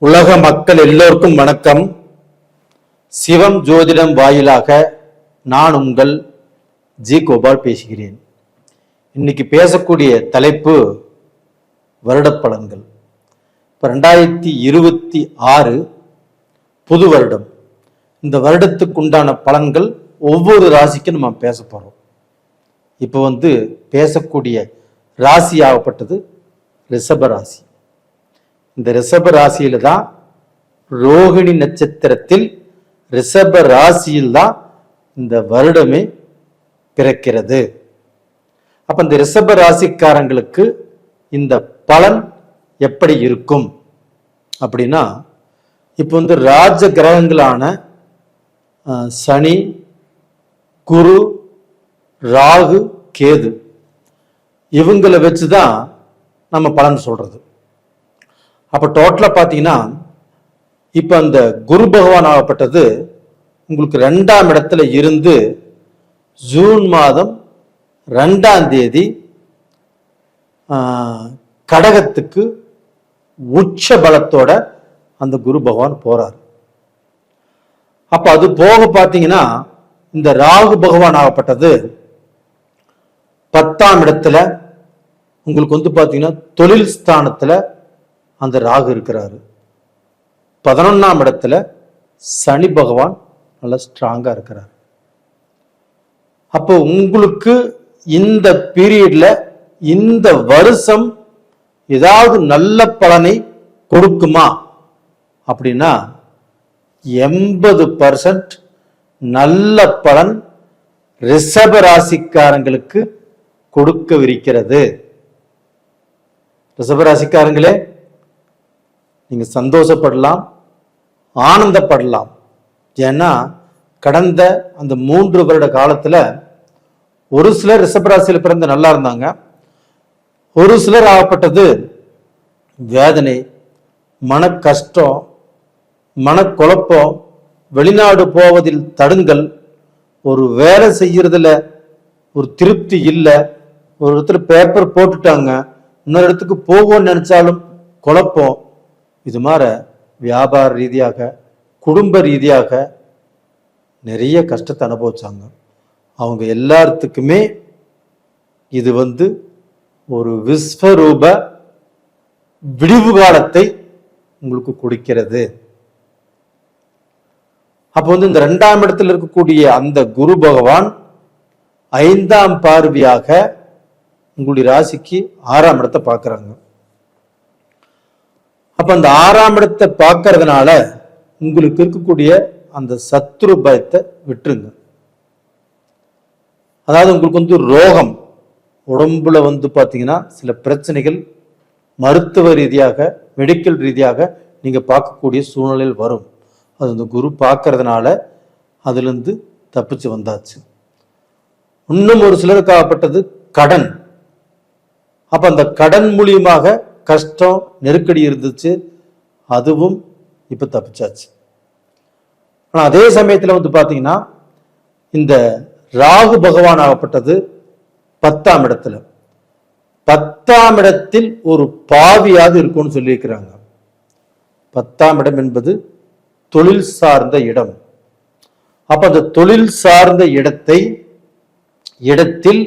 உலக மக்கள் எல்லோருக்கும் வணக்கம். சிவம் ஜோதிடம் வாயிலாக நான் உங்கள் ஜி கோபால் பேசுகிறேன். இன்னைக்கு பேசக்கூடிய தலைப்பு வருடப்பலன்கள். இப்போ 2026 புது வருடம். இந்த வருடத்துக்கு உண்டான பலன்கள் ஒவ்வொரு ராசிக்கும் நம்ம பேச போறோம். இப்போ பேசக்கூடிய ராசி ஆகப்பட்டது ரிஷப ராசி. இந்த ரிஷப ராசியில தான் ரோகிணி நட்சத்திரத்தில் ரிஷப ராசியில் தான் இந்த வருடமே பிறக்கிறது. அப்ப இந்த ரிஷப ராசிக்காரங்களுக்கு இந்த பலன் எப்படி இருக்கும் அப்படின்னா, இப்போ ராஜ கிரகங்களான சனி, குரு, ராகு, கேது இவங்களை வச்சுதான் நம்ம பலன் சொல்றது. அப்ப டோட்டலா பாத்தீங்கன்னா, இப்ப அந்த குரு பகவான் ஆகப்பட்டது உங்களுக்கு 2ஆம் இடத்துல இருந்து ஜூன் மாதம் 2ஆம் தேதி கடகத்துக்கு உச்ச பலத்தோட அந்த குரு பகவான் போறார். அப்ப அது போக பாத்தீங்கன்னா, இந்த ராகு பகவான் ஆகப்பட்டது 10ஆம் இடத்துல உங்களுக்கு பாத்தீங்கன்னா தொழில் ஸ்தானத்துல அந்த ராகு இருக்கிறாரு. 11ஆம் இடத்துல சனி பகவான் நல்லா ஸ்ட்ராங்கா இருக்கிறார். அப்போ உங்களுக்கு இந்த பீரியட்ல இந்த வருஷம் ஏதாவது நல்ல பலனை கொடுக்குமா அப்படின்னா 80% நல்ல பலன் ரிஷப ராசிக்காரங்களுக்கு கொடுக்கவிருக்கிறது. ரிஷப ராசிக்காரங்களே, நீங்க சந்தோஷப்படலாம், ஆனந்தப்படலாம். ஏன்னா கடந்த அந்த 3 வருட காலத்துல ஒரு சிலர் ரிஷபராசியில் பிறந்து நல்லா இருந்தாங்க. ஒரு சிலர் ஆகப்பட்டது வேதனை, மன கஷ்டம், மனக்குழப்பம், வெளிநாடு போவதில் தடுங்கல், ஒரு வேலை செய்யறதுல ஒரு திருப்தி இல்லை, ஒரு இடத்துல பேப்பர் போட்டுட்டாங்க, இன்னொரு இடத்துக்கு போவோம்னு நினைச்சாலும் குழப்பம். இது மாதிரி வியாபார ரீதியாக, குடும்ப ரீதியாக நிறைய கஷ்டத்தை அனுபவிச்சாங்க. அவங்க எல்லாத்துக்குமே இது ஒரு விஸ்வரூப விடிவு காலத்தை உங்களுக்கு கொடுக்கிறது. அப்போ இந்த 2ஆம் இடத்துல இருக்கக்கூடிய அந்த குரு பகவான் 5ஆம் பார்வையாக உங்களுடைய ராசிக்கு 6ஆம் இடத்தை பார்க்கறாங்க. அப்ப அந்த 6ஆம் இடத்தை பார்க்கறதுனால உங்களுக்கு இருக்கக்கூடிய அந்த சத்ரு பயத்தை விட்டுருங்க. அதாவது உங்களுக்கு ரோகம், உடம்புல பாத்தீங்கன்னா சில பிரச்சனைகள் மருத்துவ ரீதியாக, மெடிக்கல் ரீதியாக நீங்க பார்க்கக்கூடிய சூழ்நிலையில் வரும். அது அந்த குரு பார்க்கறதுனால அதுல இருந்து தப்பிச்சு வந்தாச்சு. இன்னும் ஒரு சிலருக்கு ஆகப்பட்டது கடன். அப்ப அந்த கடன் மூலியமாக கஷ்டம், நெருக்கடி இருந்துச்சு, அதுவும் இப்ப தப்பிச்சாச்சு. ஆனா அதே சமயத்துல பாத்தீங்கன்னா, இந்த ராகு பகவான் ஆகப்பட்டது 10ஆம் இடத்துல, 10ஆம் இடத்தில் ஒரு பாவியாக இருக்கும்னு சொல்லியிருக்கிறாங்க. 10ஆம் இடம் என்பது தொழில் சார்ந்த இடம். அப்ப அந்த தொழில் சார்ந்த இடத்தில்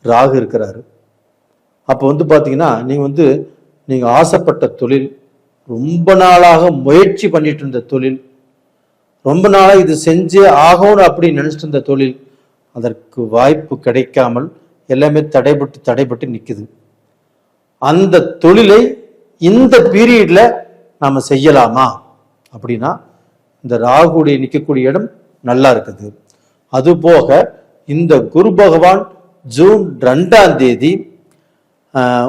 ராகு இருக்கிறாரு. அப்போ பாத்தீங்கன்னா, நீங்க ஆசைப்பட்ட தொழில், ரொம்ப நாளாக முயற்சி பண்ணிட்டு இருந்த தொழில், ரொம்ப நாளாக இது செஞ்சே ஆகணும் அப்படின்னு நினைச்சிட்டு இருந்த தொழில், அதற்கு வாய்ப்பு கிடைக்காமல் எல்லாமே தடைபட்டு நிக்குது. அந்த தொழிலை இந்த பீரியட்ல நாம செய்யலாமா அப்படின்னா, இந்த ராகுடைய நிற்கக்கூடிய இடம் நல்லா இருக்குது. அது போக இந்த குரு பகவான் ஜூன் 2ஆம் தேதி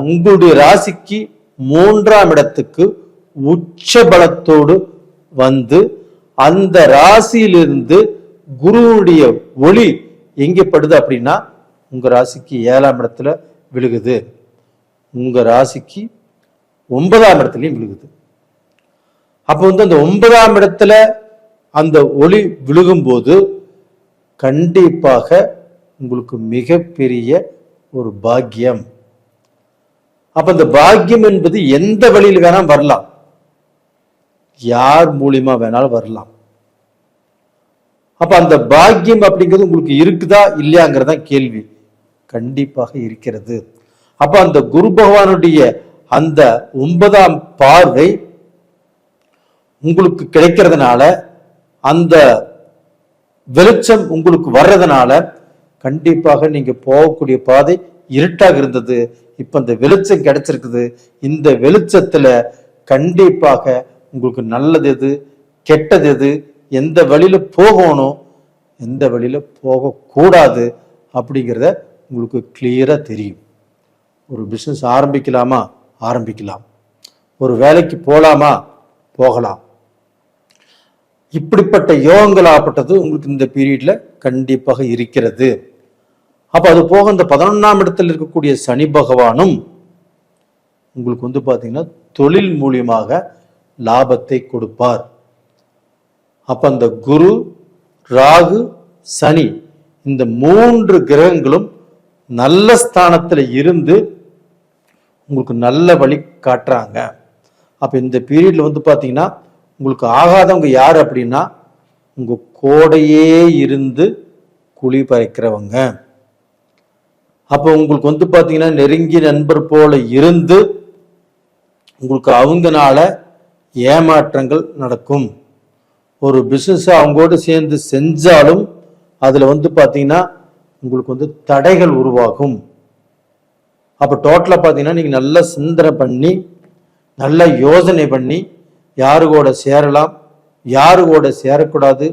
உங்களுடைய ராசிக்கு 3ஆம் இடத்துக்கு உச்ச பலத்தோடு அந்த ராசியிலிருந்து குருவுடைய ஒளி எங்கே படுது அப்படின்னா, உங்க ராசிக்கு 7ஆம் இடத்துல விழுகுது, உங்க ராசிக்கு 9ஆம் இடத்துலயும் விழுகுது. அப்போ அந்த 9ஆம் இடத்துல அந்த ஒளி விழுகும் போது கண்டிப்பாக உங்களுக்கு மிகப்பெரிய ஒரு பாக்கியம். அப்ப இந்த பாக்கியம் என்பது எந்த வழியில் வேணா வரலாம். யார் மூலியமா வேணாலும் வரலாம். அப்ப அந்த பாக்கியம் அப்படிங்கிறது உங்களுக்கு இருக்குதா இல்லையாங்கிறதா கேள்வி. கண்டிப்பாக இருக்கிறது. அப்ப அந்த குரு பகவானுடைய அந்த 9ஆம் பார்வை உங்களுக்கு கிடைக்கிறதுனால, அந்த வெளிச்சம் உங்களுக்கு வர்றதுனால கண்டிப்பாக நீங்க போகக்கூடிய பாதை இருட்டாக இருந்தது. இப்ப இந்த வெளிச்சம் கிடைச்சிருக்குது. இந்த வெளிச்சத்துல கண்டிப்பாக உங்களுக்கு நல்லது எது, கெட்டது எது, எந்த வழியில போகணும், எந்த வழியில போகக்கூடாது அப்படிங்கிறத உங்களுக்கு கிளியரா தெரியும். ஒரு பிசினஸ் ஆரம்பிக்கலாமா, ஆரம்பிக்கலாம். ஒரு வேலைக்கு போகலாமா, போகலாம். இப்படிப்பட்ட யோகங்கள் ஆப்பட்டது உங்களுக்கு இந்த பீரியட்ல கண்டிப்பாக இருக்கிறது. அப்ப அது போக இந்த 11ஆம் இடத்தில் இருக்கக்கூடிய சனி பகவானும் உங்களுக்கு பாத்தீங்கன்னா தொழில் மூலியமாக லாபத்தை கொடுப்பார். அப்ப அந்த குரு, ராகு, சனி இந்த 3 கிரகங்களும் நல்ல ஸ்தானத்துல இருந்து உங்களுக்கு நல்ல வழி காட்டுறாங்க. அப்ப இந்த பீரியட்ல பாத்தீங்கன்னா உங்களுக்கு ஆகாதவங்க யாரு அப்படின்னா, உங்க கோடையே இருந்து குழி பறிக்கிறவங்க. அப்ப உங்களுக்கு பாத்தீங்கன்னா நெருங்கிய நண்பர் போல இருந்து உங்களுக்கு அவங்கனால ஏமாற்றங்கள் நடக்கும். ஒரு பிசினஸ் அவங்களோட சேர்ந்து செஞ்சாலும் அதுல பாத்தீங்கன்னா உங்களுக்கு தடைகள் உருவாகும். அப்ப டோட்டலா பாத்தீங்கன்னா நீங்க நல்ல சிந்தனை பண்ணி, நல்ல யோசனை பண்ணி, யாரு கூட சேரலாம், யாரு கூட சேரக்கூடாது,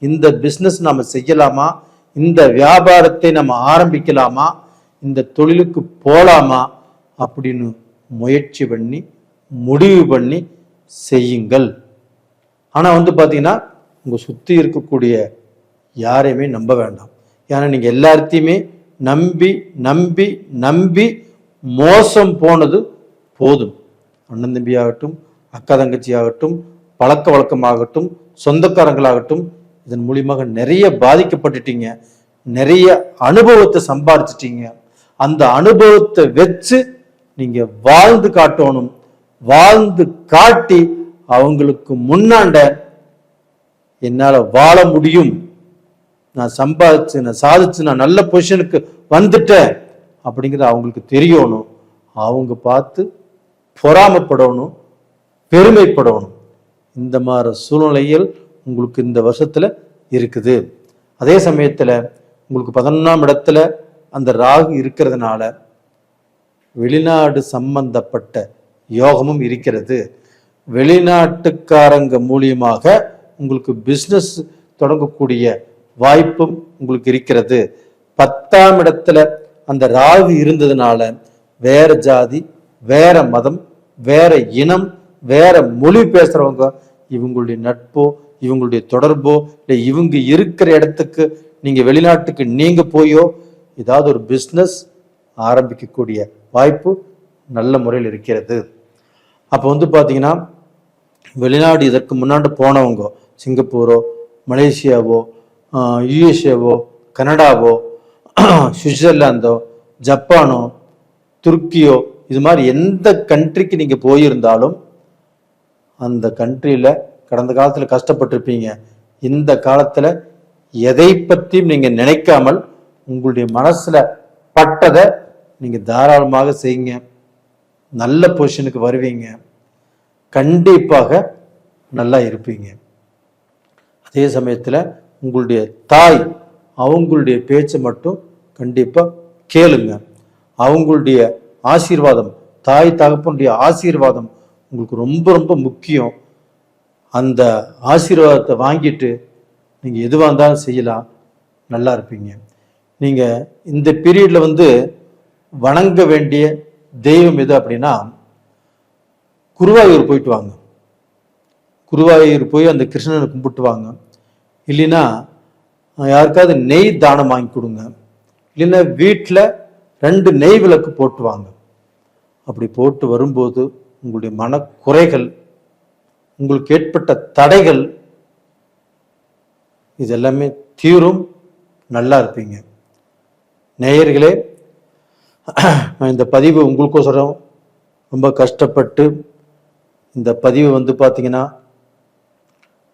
இந்த பிசினஸ் நம்ம செய்யலாமா, இந்த வியாபாரத்தை நம்ம ஆரம்பிக்கலாமா, இந்த தொழிலுக்கு போலாமா அப்படின்னு முயற்சி பண்ணி முடிவு பண்ணி செய்யுங்கள். ஆனா பாத்தீங்கன்னா உங்க சுத்தி இருக்கக்கூடிய யாரையுமே நம்ப வேண்டாம். ஏன்னா நீங்க எல்லாத்தையுமே நம்பி நம்பி நம்பி மோசம் போனது போதும். அண்ணன் தம்பி ஆகட்டும், அக்கா தங்கச்சி ஆகட்டும், பழக்க வழக்கமாகட்டும், சொந்தக்காரங்களாகட்டும், இதன் மூலியமாக நிறைய பாதிக்கப்பட்டுட்டீங்க. நிறைய அனுபவத்தை சம்பாதிச்சிட்டீங்க. அந்த அனுபவத்தை வச்சு நீங்க வாழ்ந்து காட்டணும். வாழ்ந்து காட்டி அவங்களுக்கு முன்னாண்ட என்னால வாழ முடியும், நான் சம்பாதிச்சு, நான் சாதிச்சு, நான் நல்ல பொசிஷனுக்கு வந்துட்டேன் அப்படிங்கிறது அவங்களுக்கு தெரியணும். அவங்க பார்த்து பொறாமப்படணும், பெருமைப்படணும். இந்த மாதிரி சூழ்நிலையில் உங்களுக்கு இந்த வருஷத்துல இருக்குது. அதே சமயத்துல உங்களுக்கு 11ஆம் இடத்துல அந்த ராகு இருக்கிறதுனால வெளிநாடு சம்பந்தப்பட்ட யோகமும் இருக்கிறது. வெளிநாட்டுக்காரங்க மூலியமாக உங்களுக்கு பிசினஸ் தொடங்கக்கூடிய வாய்ப்பும் உங்களுக்கு இருக்கிறது. 10ஆம் இடத்துல அந்த ராகு இருந்ததுனால வேற ஜாதி, வேற மதம், வேற இனம், வேற மொழி பேசுறவங்க இவங்களுடைய நட்போ, இவங்களுடைய தொடர்போ, இல்லை இவங்க இருக்கிற இடத்துக்கு நீங்க வெளிநாட்டுக்கு நீங்க போயோ ஏதாவது ஒரு பிஸ்னஸ் ஆரம்பிக்கக்கூடிய வாய்ப்பு நல்ல முறையில் இருக்கிறது. அப்போ பாத்தீங்கன்னா வெளிநாடு இதற்கு முன்னாடி போனவங்க சிங்கப்பூரோ, மலேசியாவோ, யுஎஸ்ஏவோ, கனடாவோ, சுவிட்சர்லாந்தோ, ஜப்பானோ, துருக்கியோ, இது மாதிரி எந்த கண்ட்ரிக்கு நீங்க போயிருந்தாலும் அந்த கண்ட்ரியில கடந்த காலத்துல கஷ்டப்பட்டிருப்பீங்க. இந்த காலத்துல எதை பற்றியும் நீங்க நினைக்காமல் உங்களுடைய மனசுல பட்டதை நீங்க தாராளமாக செய்யுங்க. நல்ல பொசிஷனுக்கு வருவீங்க. கண்டிப்பாக நல்லா இருப்பீங்க. அதே சமயத்துல உங்களுடைய தாய் அவங்களுடைய பேச்சை மட்டும் கண்டிப்பா கேளுங்க. அவங்களுடைய ஆசீர்வாதம், தாய் தகப்பனுடைய ஆசீர்வாதம் உங்களுக்கு ரொம்ப ரொம்ப முக்கியம். அந்த ஆசீர்வாதத்தை வாங்கிட்டு நீங்க எதுவாக இருந்தாலும் செய்யலாம், நல்லா இருப்பீங்க. நீங்க இந்த பீரியட்ல வணங்க வேண்டிய தெய்வம் எது அப்படின்னா, குருவாயூர் போயிட்டு வாங்க. குருவாயூர் போய் அந்த கிருஷ்ணனை கும்பிட்டு வாங்க. இல்லைன்னா யாருக்காவது நெய் தானம் வாங்கி கொடுங்க. இல்லைன்னா வீட்டில் 2 நெய் விளக்கு போட்டு வாங்க. அப்படி போட்டு வரும்போது உங்களுடைய மனக்குறைகள், உங்களுக்கு ஏற்பட்ட தடைகள் இதெல்லாமே தீரும், நல்லா இருப்பீங்க. நேயர்களே, நான் இந்த பதிவு உங்களுக்கோசரம் ரொம்ப கஷ்டப்பட்டு இந்த பதிவு பார்த்தீங்கன்னா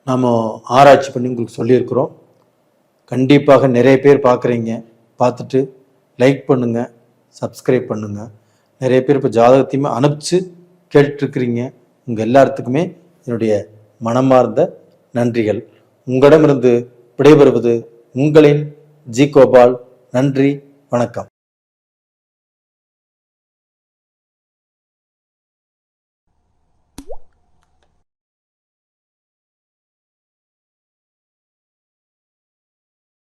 நாம் ஆராய்ச்சி பண்ணி உங்களுக்கு சொல்லியிருக்கிறோம். கண்டிப்பாக நிறைய பேர் பார்க்குறீங்க. பார்த்துட்டு லைக் பண்ணுங்கள், சப்ஸ்கிரைப் பண்ணுங்கள். நிறைய பேர் இப்போ ஜாதகத்தையுமே அனுப்பிச்சு கேட்டுட்ருக்கிறீங்க. உங்கள் எல்லாத்துக்குமே என்னுடைய மனமார்ந்த நன்றிகள். உங்களிடமிருந்து விடைபெறுவது உங்களின் ஜி கோபால். நன்றி, வணக்கம்.